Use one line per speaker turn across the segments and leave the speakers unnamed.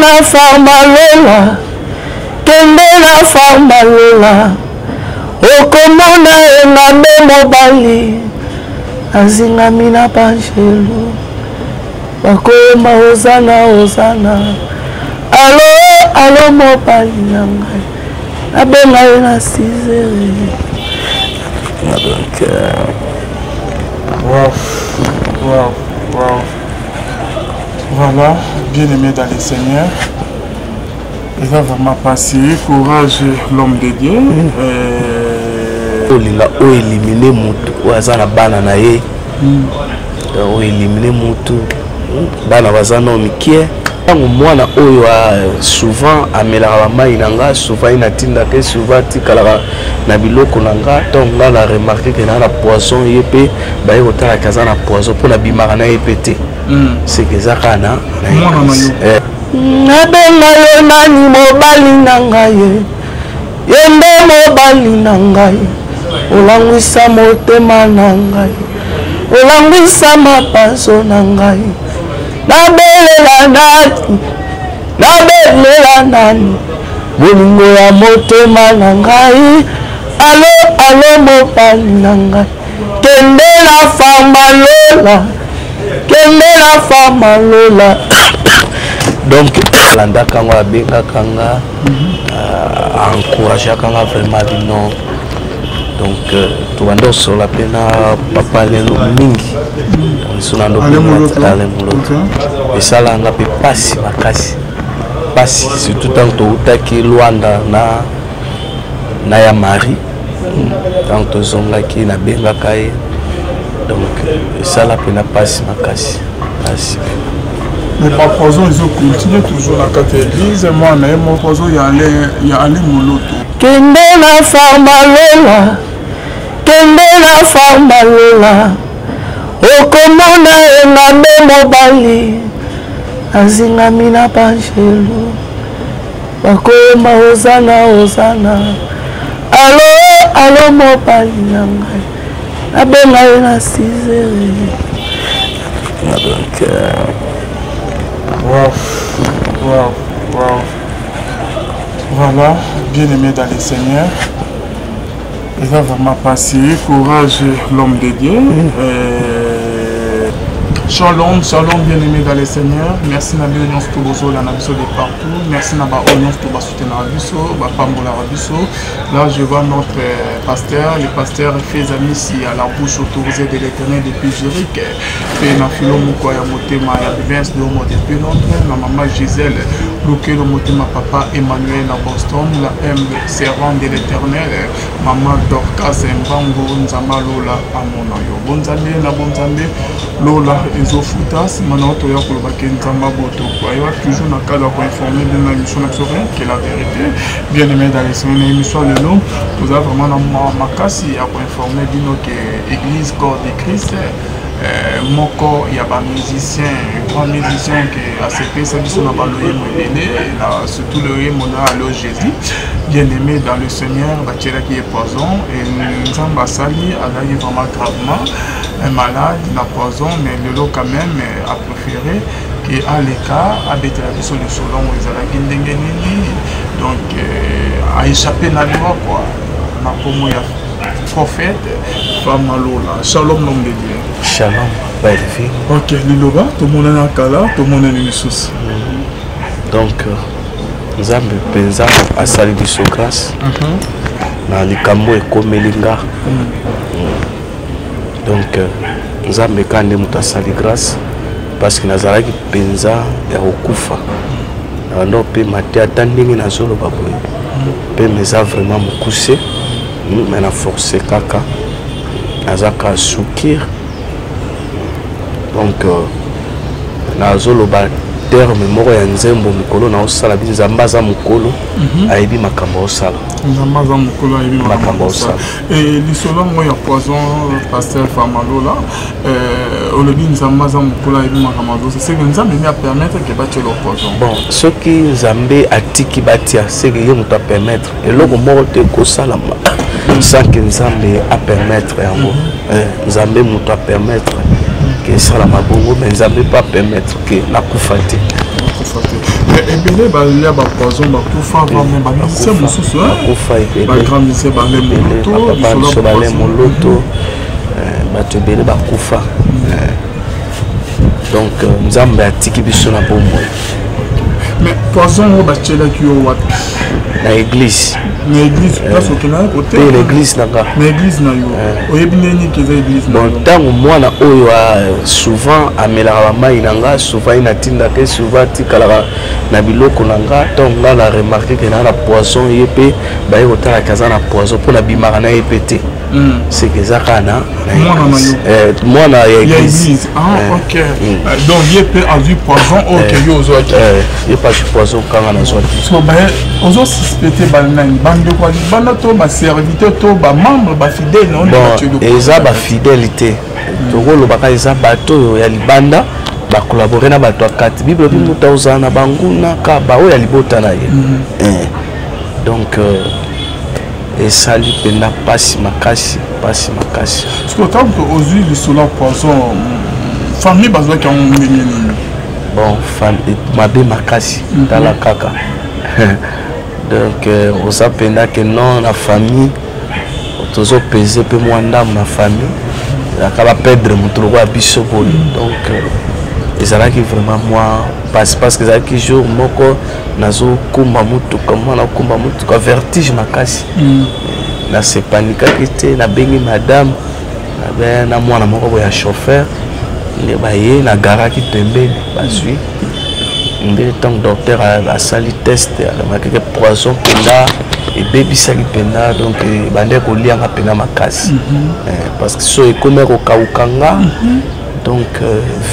na Farmalola, kende na Farmalola, okomona engambe mobali, azingami na Pangelo, bakoma ozana ozana, alo mobali na ngai, nabenga ye na 6 heures. Donc,
wow. Voilà, bien aimé dans les Seigneurs. Il a vraiment passé, courage l'homme de Dieu.
Il a éliminé Moutou, Ouazana Banana, il a éliminé Moutou, Bana Wazana Mikie. Moi, souvent, à Melarama, souvent, il a tinda que souvent, Tikalara, Nabilo Konanga, donc là, la remarqué que dans la poisson, il peut, bah, il a la poisson pour la bimarana épété. C'est que ça, Kana. Nabenga yo nani mobali nangaye, yende mobali nangaye, olangwisa motema nangaye, olangwisa mapaso nangaye. Nabelela nani bolingo ya motema na ngai, alo mobali na ngai, kende na Farmalola. Donc landa kanga benga kanga encourager kanga vraiment bino. Donc tu vas sur la peine papa lelo mingi sonando ale moloto et ça là nga pe pasi makasi pasi surtout tant to utaki Luanda na ya mari tant to zonga ki na benga kai. Donc ça là pe na pasi makasi pasi.
Mais ma poison ils ont continué toujours la carte église. Moi na mon poison il y a allé moloto
kende na Farmalola, okomona engambe mobali, azingami na Pangelo, bakoma ozana, alo mobali na ngai, nabenga ye na 6 heures. Donc,
wow. Voilà, bien aimé dans les Seigneurs. Il a vraiment passé, courage l'homme de Dieu. Shalom, bien aimé dans les Seigneurs. Merci Nabi Onions Tobozo, la Nabiso de partout. Merci Naba Onions Toba soutenir Rabiso, Bapambola Rabiso. Là, je vois notre pasteur, le pasteur Fezamissi à la bouche autorisée de l'éternel depuis Jéricho. Et Nafilo Mukoya Motema, ya Vince de Homo depuis Londres. La maman Gisèle, Lokelo Motema, papa Emmanuel à Boston. La M, servant de l'éternel. Maman Dorcas Mbango, Nzama Lola, Amonayo. Bonzambe, na Bonzambe, Lola. Les ofutas, maintenant tu as pour le baquet Nzamba Boto. Il va toujours dans le cadre pour informer de l'émission qui est la vérité. Bien aimé dans les semaines, l'émission de nous, vous avez vraiment ma casse pour informer de notre église corps de Christ. Moko, il y a un musicien, un grand musicien qui a CP, c'est qui sont dans le surtout le Rémona à Jésus. Bien aimé dans le Seigneur, Bachela qui est poison, et Nzamba Sali a gagné vraiment gravement. Un malade, la poison, mais le lot quand même a préféré qu'à l'écart, à bêter la question de Solon, où ils allaient donc a échappé à l'eau, quoi. Ma promo, il y a prophète, Farmalola. Shalom, l'homme de Dieu.
Shalom, belle fille.
Ok, Liloba, tout le monde est en Kala, tout le monde est en Sousse.
Donc, nous avons pensé à salir du Socras, dans les camos et comme Melinga. Donc, nous avons quand même sali grâce parce que nous avons pensa ya okufa. Nous avons maté attending na solo baboy. Pe meza vraiment mukuse, mais na forcé kaka. Nazaka soukir. Donc, nazolo ba terme moko ya nzembo mikolo na osala binzamba za mukolo aibi makambo osala.
Nzamba za mukolo aibi makambo osala. Et lisolo mo ya poison pasteur Farmalola olobi nzamba za mukolo aibi makambo osala. C'est que nzambe a permettre que batie le poison. Bon,
ce qui nzambe atiki batia c'est que yemo ta permettre et loko moko te ko sala sans que nzambe a permettre yango. Nzambe mo ta permettre que ça la mabongo mais nzambe pas permettre que la kufate.
ebele balia bapoison bakufa bame bamisisa mosusu bagrand misisa bale moloto
bato ebele bakufa donc nzambe atiki biso na bomoi.
mais poison oyo batielaki yo wapi?
na église.
na église place okendaka kote
pe l'église nanga
na église na yo oyebi nini keza église na yo?
bon ntango mwana oyo souvent amelaka bamai na nga souvent ye natindaka souvent atikalaka na biloko na nga ntango nga na remarke ke naa na poison ye mpe baye kotalaka aza na poison mpo na bimaka na ye mpe te seke eza kaka na mwana ya église.
ok donc ye mpe azwi poison oyo ke yo ozwaki
ye mpe azwi poison kanga nazwaki
ozosuspecte banani bandeko ya libanda to baserviteur to bamembre bafidele na
bon eza bafidele te tokolobaka eza bato oyo ya libanda bakolabore na bato ya kati bible ebi moto ozala na banguna kaba oyo ya libota na ye donc esali mpenza pasi makasi
soki otango ozwi lisolo ya poison famille bazwaki yango ndenge nini?
bon mabe makasi tala kaka donc oza mpenza ke non na famille tozopese mpe mwa ndambo na famille aka bapedre moto lokola biso boye donc ezalaki vraiment mwa pasi parce que ezalaki jour moko nazokumba motuka mwana okumba motuka vertige makasi nasepanikaki te nabengi madame na mwana moko boye ya chauffeur nde baye nagaraki pembeni bazwi nde ntango docteur asali test aremakaki poison mpenza ebebisaki mpenza donc ebandeki kolianga mpenza makasi parce que so ekomi kokaukanga donc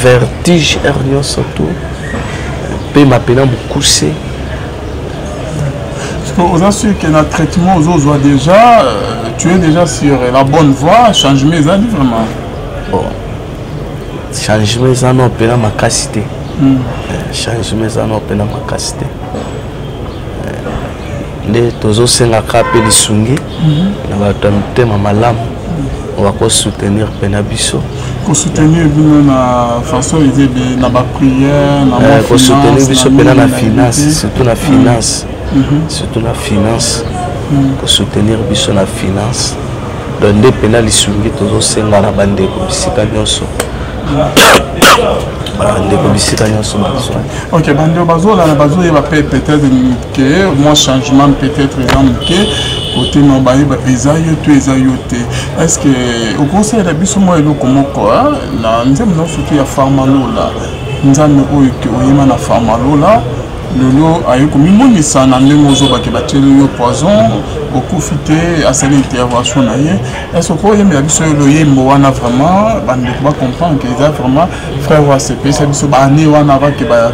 vertige air nyonso to mpe mapena mokuse.
Oza sûr que na traitement ozozwa déjà tu es déjà sur la bonne voie, changement ezali vraiment
bon changement eza no mpenza makasi te changement eza no mpenza makasi te nde tozosengaka mpe lisungi na bato ya mitema malamu bakosoutenir mpenza biso
kosoutenir bino na façon ezebe na baprière na
kosoutenir biso mpenza na finance surtout na finance surtout la finance kosoutenir biso na finance donc nde mpenza lisungi tozosenga na bandeko bisika nyonso bandeko bisika nyonso bazwa.
ok bandeko bazolana bazoyeba mpe peut-être ke mwa changement peut-être eza moke kote na bayeba eza yo to eza yo te est-ce que okosala biso mwa eloko moko na nzembo nyonso to ya Farmalola nzambe oyo ke oyema na Farmalola lelo aye komimonisa na ndenge ozobaki batieli yo poison okufi te asali intervention na ye est-ce que oyembela biso oyo yembo wana vraiment bandeko bacomprendre ke eza vraiment frère wa sepesa biso baane wana bake ba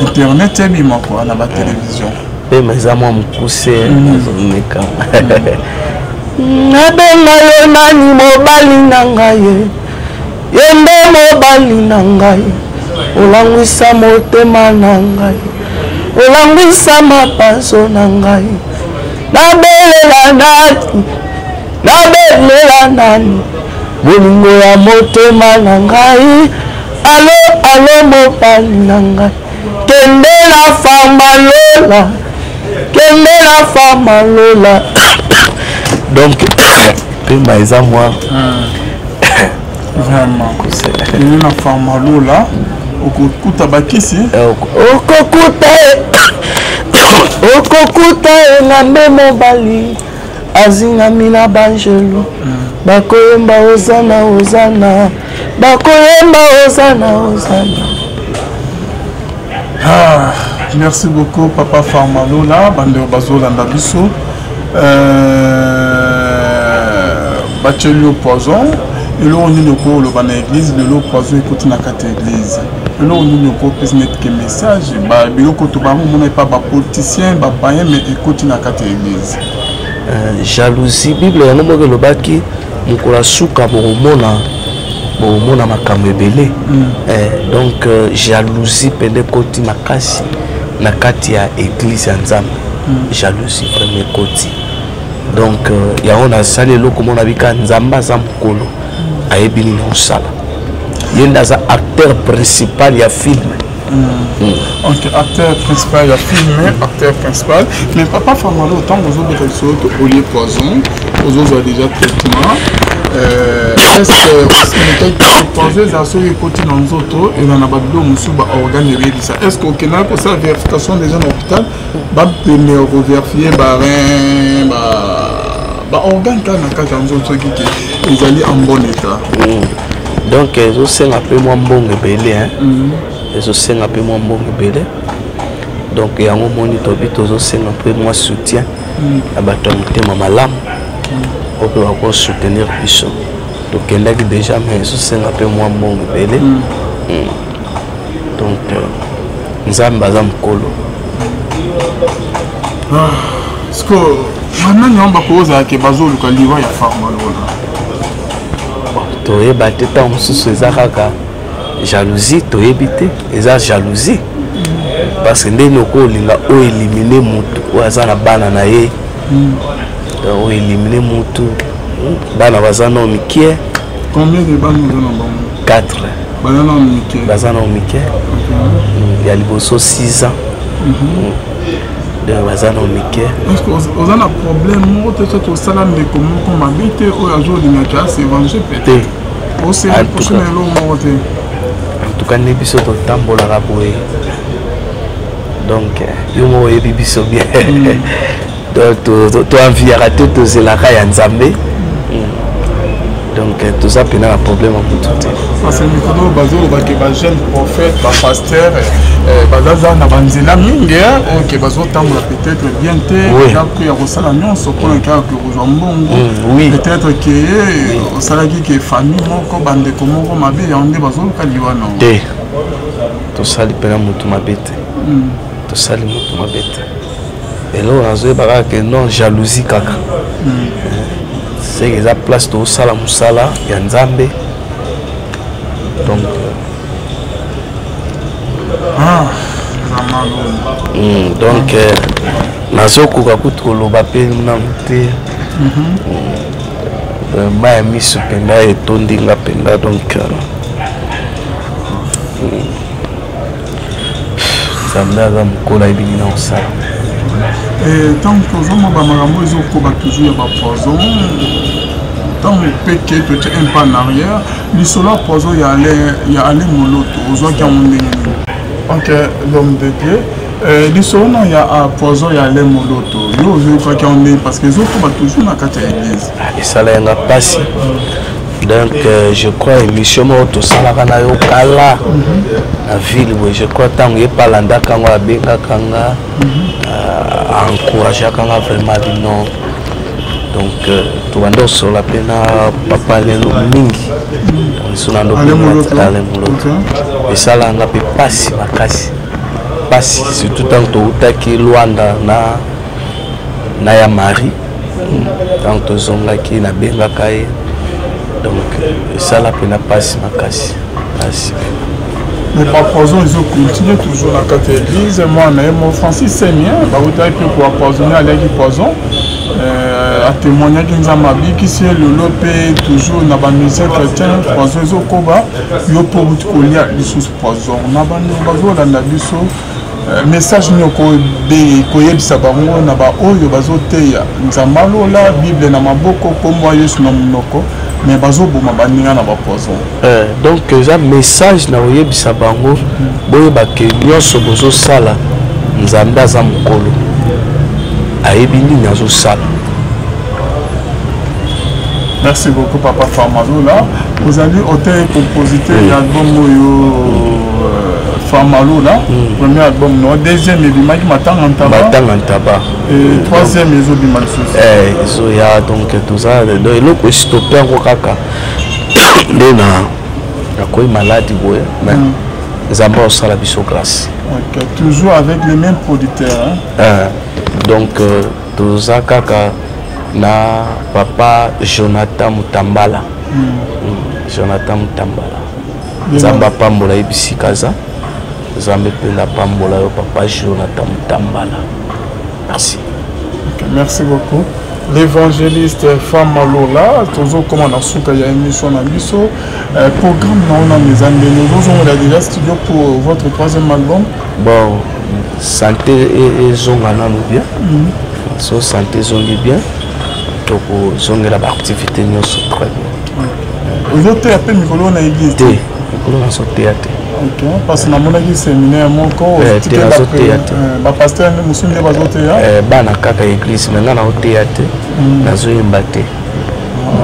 internet ebima kwa na batelevizio
mpe eza mwa mokuse azomeka nabenga yo nani mobali na ngai ye nde mobali na ngai olangwisa motema na ngai olangwisa mapaso na ngai nabelela nani bolingo ya motema na ngai alo mobali na ngai kende la Farmalola donc pema eza mwa
vraiment kende na Farmalola okokuta bakisi
okokuta engambe mobali azingami na banjelo bakoyemba ozana bakoyemba ozana.
Merci beaucoup papa Farmalola bandeko bazolanda biso batieli poison eloko nini okoloba na église lelo poison ekoti na kati ya église eloko nini okopesa neti ke message biloko to bamomona epa bapoliticien bapayen mais ekoti na kati ya église
jalousie bible yango moko elobaki mokolo asuka bokomona makambo ebele donc jalousie pende ekoti makasi na kati ya église ya nzambe jalousie vraiment ekoti donc yango nasali eloko mona bika nzambe aza mokolo ayebi nini osala ye nde aza acteur principal ya film
Ok, acteur principal, il a filmé, acteur principal. Mais papa Famalo, autant vous autres ressorts au lieu poison, vous autres déjà traitement. Est-ce que le poison est assez côté dans les autres et dans la base de l'eau, organe et ça. Est-ce qu'au Kenya, pour ça, vérification des gens à l'hôpital, va venir vérifier, organe quand on a dans autres qui ils allaient en bon état.
Donc, ils ont un peu moins bon que belé, hein. Ils ont un peu moins bon que belé. Donc, il y a un moment où ils ont un peu moins soutien. À battre un thème malam. On peut encore soutenir Pichon. Donc, il y a déjà, mais ils ont un peu moins bon que belé. Donc, nous avons un colo.
Parce que maintenant, nous avons cause à que Bazo le Caliva y a Famalo.
Tu es battu dans le sous jalousie, tu es habité, et ça jalousie. Parce que nous avons éliminé Moutou, ou à la banane, ou éliminé Moutou, banane au Mickey.
Combien de bannes nous avons?
4.
Banane au Mickey.
Banane au Mickey. Il y a les 6 ans. Bazana au Mickey.
Est-ce que vous avez un problème? Peut-être au salam de comment on habite ou à jour de notre c'est vengé peut-être. En
tout cas, nous sommes au tambour à rabouer. Donc, nous sommes bien. Donc, tu as envie de rater tous les rails en Zambie. Donc, tout ça, c'est un problème en tout temps.
Parce que nous avons des jeunes prophètes, des pasteurs, qui peut-être bien peut-être que famille,
tout ça, et là, on a que non, jalousie, kaka. C'est que la place de Sala Moussala, Yanzambe. Donc. Donc, Nazoko Kakutolo Bapé, Namute. Miami Supenda et Tondinga Penda. Donc. Zambaza Mukola Ibini na Osala.
Tant que nous avons toujours un poison, tant que tu es un pas en arrière, le solar poison, il y a allé moloto, aux autres qui ont des. Donc, l'homme de Dieu, le solar, il y a un poison, il y a allé moloto, il y a aux autres qui ont des, parce que les autres sont toujours dans la carte d'église.
Et ça, il n'y a pas si. Donc, je crois émission tout ça là na yo kala la ville où je crois tant que pas landa kanga benga kanga encourager kanga vraiment non. Donc tu vas donc sur la peine papa les mingi on sont dans le monde et ça là n'a pas si makasi pas si surtout tant que tu Luanda na ya mari tant que zonga qui na benga kai. Donc, ça la peine passe ma casse.
Mais par poison, ils ont continué toujours la carte d'église. Moi, mon Francis Sémien, vous avez pu poisonner avec le poison. À témoigner qu'ils ont ma vie, qui c'est le lopé, toujours dans la musique chrétienne, poison, ils ont combat, ils ont pour vous coller les sous poison. On a besoin d'un abisso. Message nous koyeb sabango na ba oyo bazoteya nzamalo la bible na maboko kombo yesu na munoko mais bazoboma baninga na ba poison.
Donc ça message na oyeb sabango boye ba ke nyoso bozo sala nzambe aza mukolo ayebi nini azo sala.
Merci beaucoup papa Famalo là. Vous allez auteur et compositeur l'album oyo Famalo là, premier album, non, deuxième et bima qui m'attend en tabac. Et troisième ils ont bima
ils ont ya donc tout ça, donc le coup stoppé en kaka. Dena, la quoi maladie boy, mais zamba au sala biso grâce.
Ok, toujours avec les mêmes producteurs.
Donc tout ça kaka na papa Jonathan Mutambala. Jonathan Mutambala. Zamba pambola ibisi kaza. Zambé Pela Pambola, papa Jonathan Mutambala. Merci.
Okay, merci beaucoup. l'évangéliste Femme Lola, toujours comme on a souka il y a une émission dans Bisso. Programme on a mes amis, nous avons déjà studio pour votre troisième album.
Bon, santé et zongana nous bien. So santé zongi bien. Donc zongi la activité nous très bien.
Vous êtes appelé Mikolo na église.
Mikolo na so théâtre.
Ok, parce que na mona ki séminaire moko ba pasteur musunde bazote ya.
Bana kaka église mais ngana au théâtre. Nazo yembate.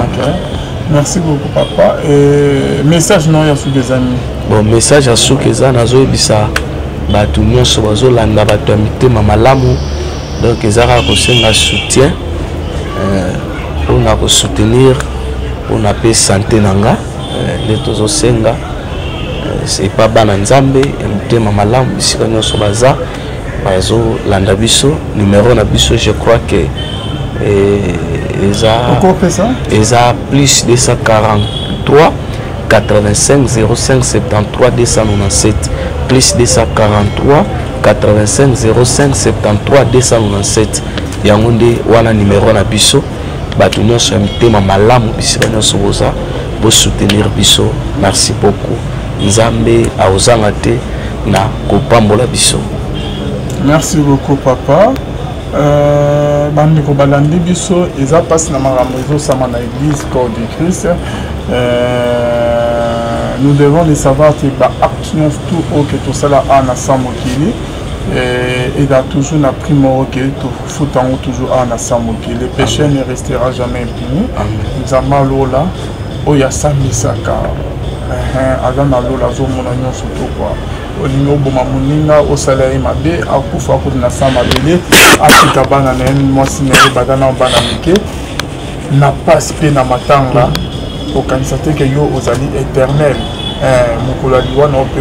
Ok. Merci beaucoup papa. Et message non ya sous des amis.
Bon message à sous que ça nazo yebisa batu nyonso bazolanda batu ya mitema malamu. Donc ezaka kosenga soutien on a soutenir on a pe santé nanga les tozo senga c'est pas bana nzambe mitema malamu bisika nyonso baza bazo landa biso numéro na biso je crois que eza plus 243 85 05 73 297 plus 243 85 05 73 297 yango nde wana numéro na biso bato nyonso ya mitema malamu bisika nyonso boza bo soutenir biso. Merci beaucoup. Nzambe aozanga te na kopambola biso.
Merci beaucoup papa. Bandeko balandi biso eza passe na makambo ezosama na église corps du Christ. Nous devons les savoir que acte nyonso tout au que tout cela a na samokili et dans toujours na primo que tout foutango toujours a na samokili. Le péché ne restera jamais impuni. Nzamba lola oya samisaka azana lola zo mona nyonso to quoi. Olingo boma muninga osala mabe akufa ko na sama bele atika bana na mwasi na badana bana mike na passe pe na matanga okanisa te ke yo ozali éternel mukula liwana ope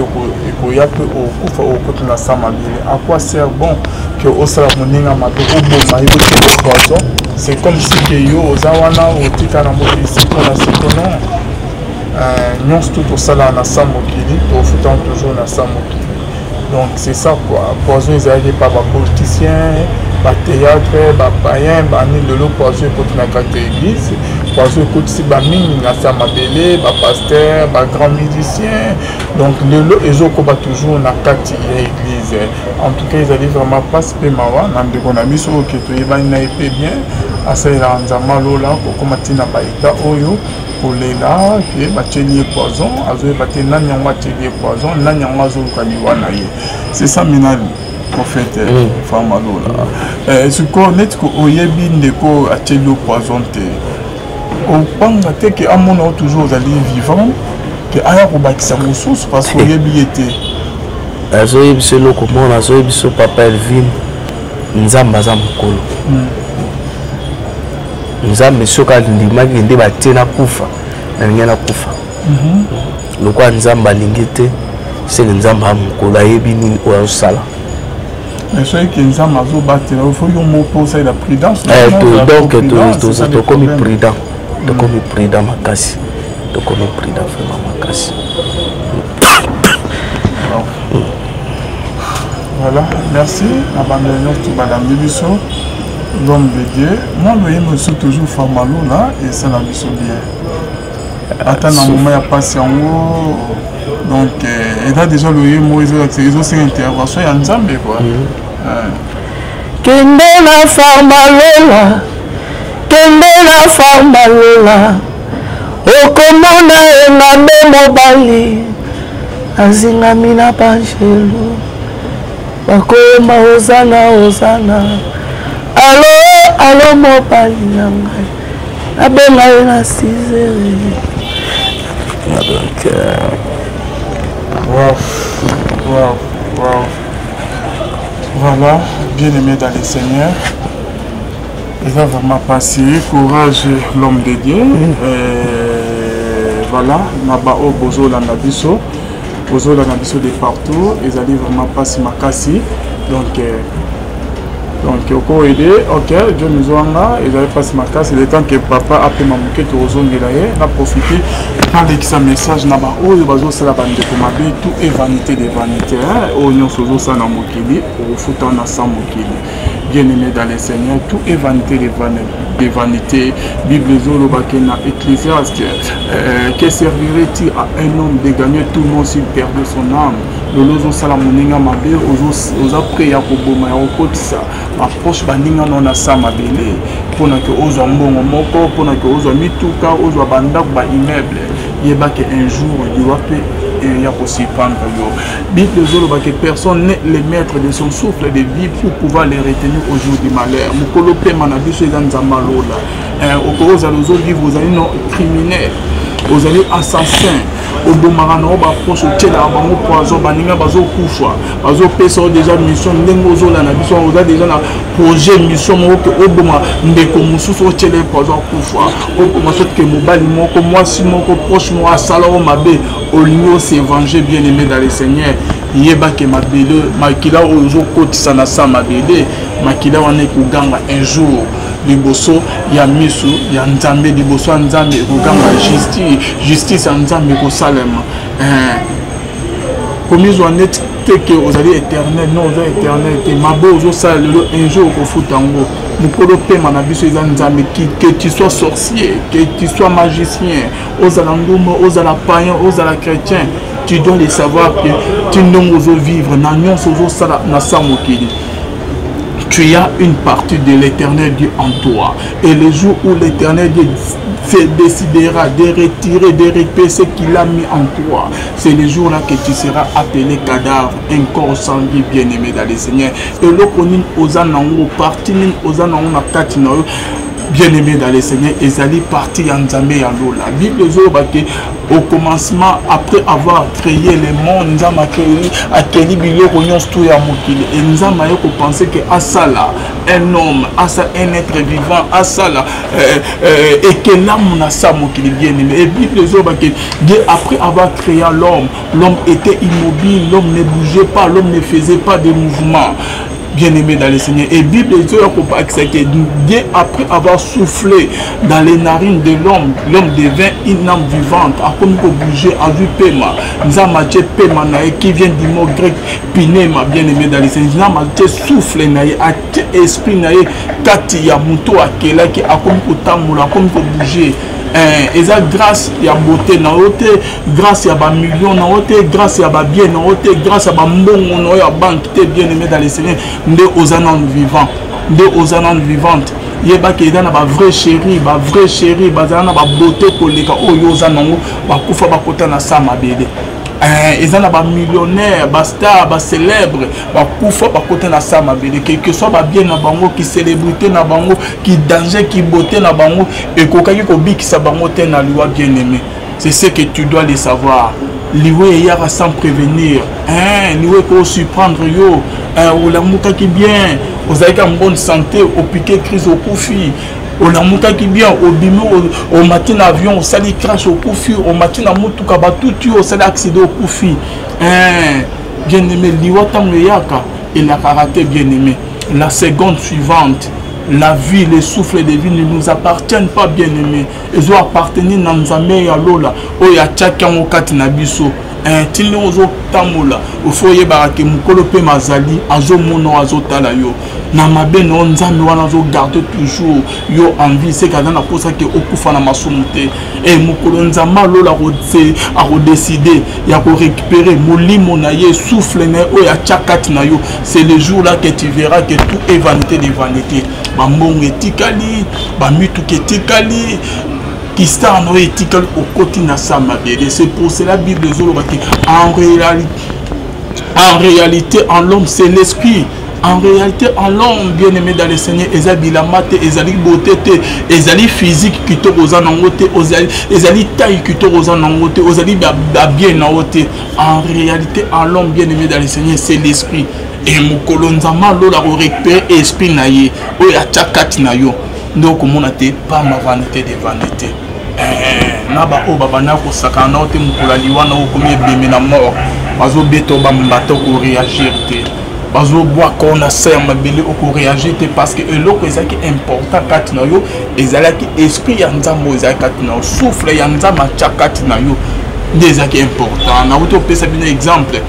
ekoya pe okufa okutu na sama bele à quoi sert bon que osala muninga mabe oboma yo poison. C'est comme si que yo ozawana otika na motisi pour la sikono nyonso tout osala na samokili ofutan toujours na samokili. Donc c'est ça quoi. Poison ezalaki par bapoliticien bathéâtre bapayen bani lelo poison ekoti na kati ya église poison ekotisi bamingi na sa mabele bapaster bagrand musicien. Donc lelo ezokoba toujours na kati ya église. En tout cas ezali vraiment passe pe mawa na ndeko na biso oyo ke toyebani na ye pe bien asalela nzamba lola kokoma ntina baeta oyo kolela ke batieli poison azoyeba te nani yango atieli poison nani yango azoluka liwa na ye. C'est ça minali prophète Femme Lola. Siko neti ko oyebi ndeko atieli poison te opanga te ke amona toujours ozali vivant ke aya kobakisa mosusu parce que oyebi ye te
azoyebi so eloko mona azoyebi so papa Elvin nzambe aza mokolo nzambe soki alindimaki nde batie na kufa nalingi nakufa lokwa nzambe alingi te seke nzambe amokolo ayebi nini oyo azosala
soki nzambe azobatela ifo yo moko osalela prudence
donc tokomi prudent tokomi prudent makasi tokomi prudent vraiment makasi.
Voilà, merci. Abandonnons tout Madame Bibiso, l'homme de Dieu. Moi, je suis toujours Famalo là et ça l'a mis bien. Attends un moment, il n'y a pas si en haut. Donc, il a déjà le mot, il a aussi une intervention, il y a un Zambé quoi.
Kende la Famalola, Kende la Famalola, Okomona engabe mobali, Azingamina Pangelo. Bakoma ozana ozana alo mobali na ngai abenga ye na 6 heures. Donc
wow. Voilà, bien aimé dans les seigneurs, il va vraiment passer courage l'homme de Dieu. Voilà, naba o bozo la nabiso de partout, ils allaient vraiment passer ma cassie. Donc aider, ok, Dieu nous a là, ils allaient passer ma casse. Il est temps que papa appelle ma mouquette aux zones de l'air, on a profité, quand il y a un message, on a tout est vanité des vanités, on a ça dans Mokili, on fout en ensemble Mokili. bien-aimé dans les Seigneurs, tout est vanité des vanités. Bible Zolobakena Ecclésiaste, que servirait-il à un homme de gagner tout le monde s'il perdait son âme? Lolozo Salamoninga Mabe, aux après Yakoboma Yakotisa, approche Baninga non à Samabele, pour que aux ambongo moko, pour que aux mituka, aux abandak ba immeuble, yeba que un jour il doit payer. Il y a aussi prendre Bible que personne n'est le maître de son souffle de vie pour pouvoir les retenir au jour du malheur. Mukolo pe manabiso ezanza malola. Okoroza lozo vivre vous allez non criminels, vous allez assassins. Au Bomarano, approche au Tchèque, au poison, baninga bazo kufa, bazo pesa déjà mission, n'engozo la mission, on a déjà un projet mission, au Boma, ndeko mususu au Tchèque, poison kufa, au Boma saute que mobile moko, moi si moko proche moi salon mabe, au lieu c'est venger bien aimé dans les seigneurs. Yeba ke mabele, makila ozo kotisa na sa mabele, makila wane kuganga un jour. Liboso ya misu ya nzambe liboso nzambe kuganga justice ya nzambe ko salema commise honnête que vous allez éternel non vous allez éternel que mabo ozo sala un jour ko futango mukolo pe manabiso ya nzambe que tu sois sorcier que tu sois magicien ozala ngomba ozala païen ozala chrétien tu dois les savoir que tu n'os vivre na nyonso ozo sala na sa mokili. Tu as une partie de l'éternel Dieu en toi. Et le jour où l'éternel Dieu décidera de retirer, de récupérer ce qu'il a mis en toi, c'est le jour-là que tu seras appelé cadavre, un corps sans vie bien-aimé dans le Seigneur. Et le konin ozanango, parti nin ozanango na katino, bien-aimé dans le Seigneur, ils allaient partir en Zambé à l'eau. La Bible dit au commencement, après avoir créé le monde, nous avons accueilli et nous avons pensé que Asala, un homme, Asa un être vivant, Asala, et que l'âme n'a ça bien aimé. Et Bible dit après avoir créé l'homme, l'homme était immobile, l'homme ne bougeait pas, l'homme ne faisait pas de mouvement. Bien-aimé dans le Seigneur. Et Bible dit que Dieu, après avoir soufflé dans les narines de l'homme, l'homme devint une âme vivante. A comme il bouger, a vu Pema. Nous avons Pema qui vient du mot grec Pinema, bien-aimé dans le Seigneur. Nous avons soufflé, a esprit, Kati, ya Muto, Akela, qui a comme il tamula, comme il bouger. Et ça grâce à beauté na ote, grâce à millions na ote, grâce à bien na ote, grâce à mbongo na ya banque bien aimé dans les Seigneurs, de aux anans vivants, de aux anans vivantes. Yeba ke na ba vrai chéri, bazana ba beauté koleka oyo zanango ba kufa ba kota na sama bébé. Ils ont des millionnaires, des stars, des célèbres, des na sama quel que soit bien na bango, qui célébrité na bango, qui danger, qui beauté na bango, et kokaki kobi qui sa bango te na loi bien aimé. C'est ce que tu dois les savoir. Liwe yara sans prévenir, liwe ko surprendre yo, ou la mouka qui bien, aux aïka en bonne santé, au piqué crise au koufi. On a monté qui bien au bimou au matin avion au sali crash au koufi au matin à mutuka batutu au sali accident au koufi bien aimé liwata mweyaka et la karaté bien aimé. La seconde suivante, la vie, le souffle de vie ne nous appartiennent pas bien aimé. Ils ont appartenu dans Nzambe ya lola o ya chacun au katinabiso. Tili ozo tamula ufoye barake mukolo pe mazali azo mono azo tala yo na mabe no nzambe wana azo garder toujours yo en vie c'est quand na posa ke okufa na masumute et mukolo nzamba lola rodse a redécider ya ko récupérer molimo na ye souffle na o ya chakati na yo. C'est le jour là que tu verras que tout est vanité de vanité. Ba mbongo etikali ba mitu ketikali c'est pour cela la Bible en réalité en l'homme c'est l'esprit. En réalité en l'homme bien aimé dans le Seigneur ezali lamate ezali beauté ezali physique qui te rosa nangote ezali taille qui te rosa nangote ezali bien nangote. En réalité en l'homme bien aimé dans le Seigneur c'est l'esprit. Et mukolonzama lola récupérer esprit naye o ya chakati na yo donc mon ate pas ma vanité de vanité. Naba o baba na ko sakana ote mukula liwana o komi ebeme na mort bazo beto ba mbato ko réagir te bazo bois qu'on a serre mabele o ko réagir te parce que eloko ezaki important katina yo ezalaki esprit ya nzambo ezaki katina souffle ya nzama chakati na yo ndezaki important na oto pesa bino exemple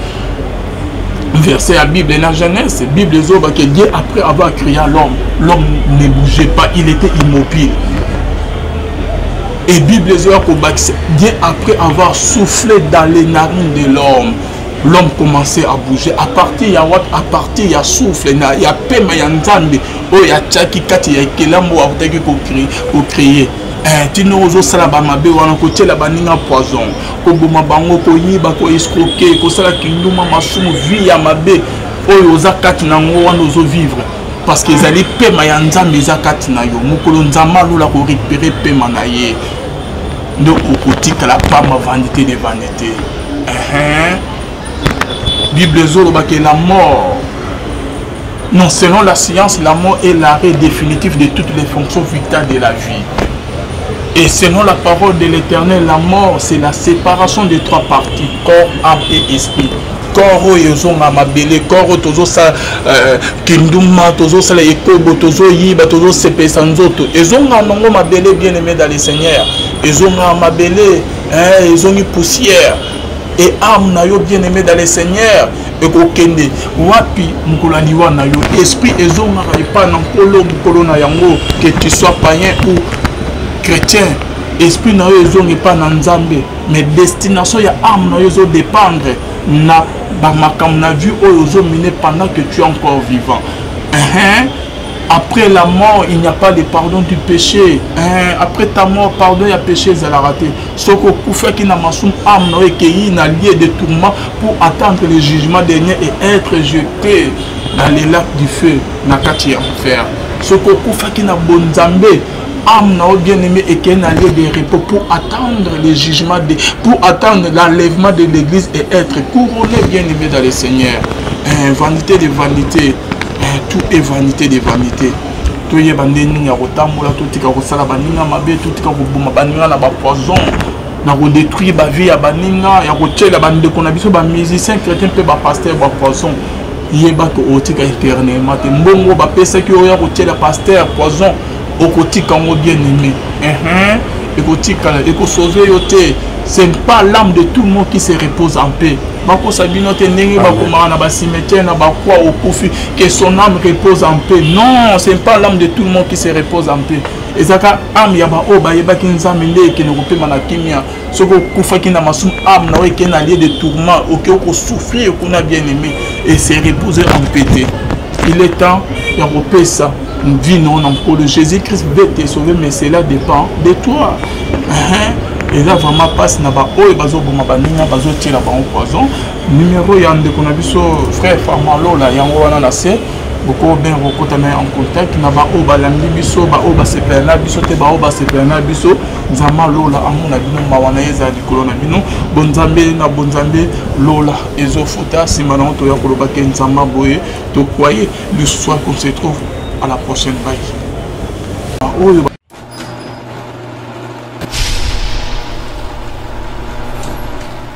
verset à Bible dans la Genèse, Bible que Dieu après avoir créé l'homme, l'homme ne bougeait pas, il était immobile. Et Bible Dieu après avoir soufflé dans les narines de l'homme, l'homme commençait à bouger. À partir il y a what, à partir il y a souffle, il y a pema, il y a nzambe, il y a tchaki kati, il y a kelambo à créer. Tino ozo sala ba mabe wana ko tela baninga poison ko boma bango ko yiba ko escroquer ko sala kinduma masumu vie ya mabe oyo oza kati nango wana ozo vivre parce que ezali pema ya nzambe eza kati na yo mokolo nzamba lula ko récupérer pema na ye ndo okotika la pama vanité de vanité. Bible zolo ba que la mort, non, selon la science, la mort est l'arrêt définitif de toutes les fonctions vitales de la vie. Et selon la parole de l'Éternel, la mort, c'est la séparation des trois parties, corps, âme et esprit. Corps, yozo mamabele, corps, tozo sa kinduma, tozo sa la ekobo, tozo yiba, tozo sepe sanzoto. Ezo nganongo mabele bien aimé dans le Seigneur. Ezo ngamabele, ezo ni poussière. Et âme na yo bien aimé dans le Seigneur. Et kokende wapi mkolaliwa na yo. Esprit ezo ngara pas na kolo mkolo na yango, que tu sois païen ou chrétien, esprit na yo ezongi pas na nzambe, mais destination ya âme na yo zo dépendre na ba makam na vie oyo zo miné pendant que tu es encore vivant. Après la mort, il n'y a pas de pardon du péché. Après ta mort, pardon, il y a péché, ça l'a raté. Ce que vous faites qui n'a pas son âme, qui n'a lié de tourment pour attendre le jugement dernier et être jeté dans les lacs du feu, n'a qu'à tirer en fer. Ce que vous faites qui n'a bon zambé, âme n'a bien aimé et qui n'a lié de repos pour attendre le jugement, pour attendre l'enlèvement de l'église et être couronné bien aimé dans le Seigneur. Vanité de vanité. Tout est vanité de vanité. Tout est vanité de vanité. Tout est vanité de poison. Na détruire la vie à baninga, ya kotiela bande qu'on a biso ba musicien chrétien pe ba pasteur ba poison. Yeba ko otika éternellement te mbongo ba pesa ki oya kotiela pasteur poison okotika ngo bien aimé. Et kotika et ko sauver yote. Ce n'est pas l'âme de tout le monde qui se repose en paix. Bako sabino te nengi bako na ba cimetière na ba kwa okufi que son âme repose en paix. Non, ce n'est pas l'âme de tout le monde qui se repose en paix. Ezaka âme ya ba oba yeba ki nzambe nde ke ne kopema na kimia. Soko kufa ki na masum âme na we ke na lieu de tourment, auquel ko souffrir qu'on a bien aimé et se reposer en paix. Il est temps de repérer ça. Vie non encore de Jésus-Christ veut te sauver, mais cela dépend de toi. Et là vraiment passe na ba oyo bazo boma baninga bazo tira ba poison. Numéro ya ndeko na biso frère Famalo la yango wana na se beaucoup bien rekotana en contact na ba oyo balambi biso ba oyo basepela biso te ba oyo basepela biso nzama lola amona bino mawana eza likolo na bino bonzambe na bonzambe lola ezofuta simana to ya koloba ke nzama boye to croyez le soir qu'on se trouve à la prochaine bye.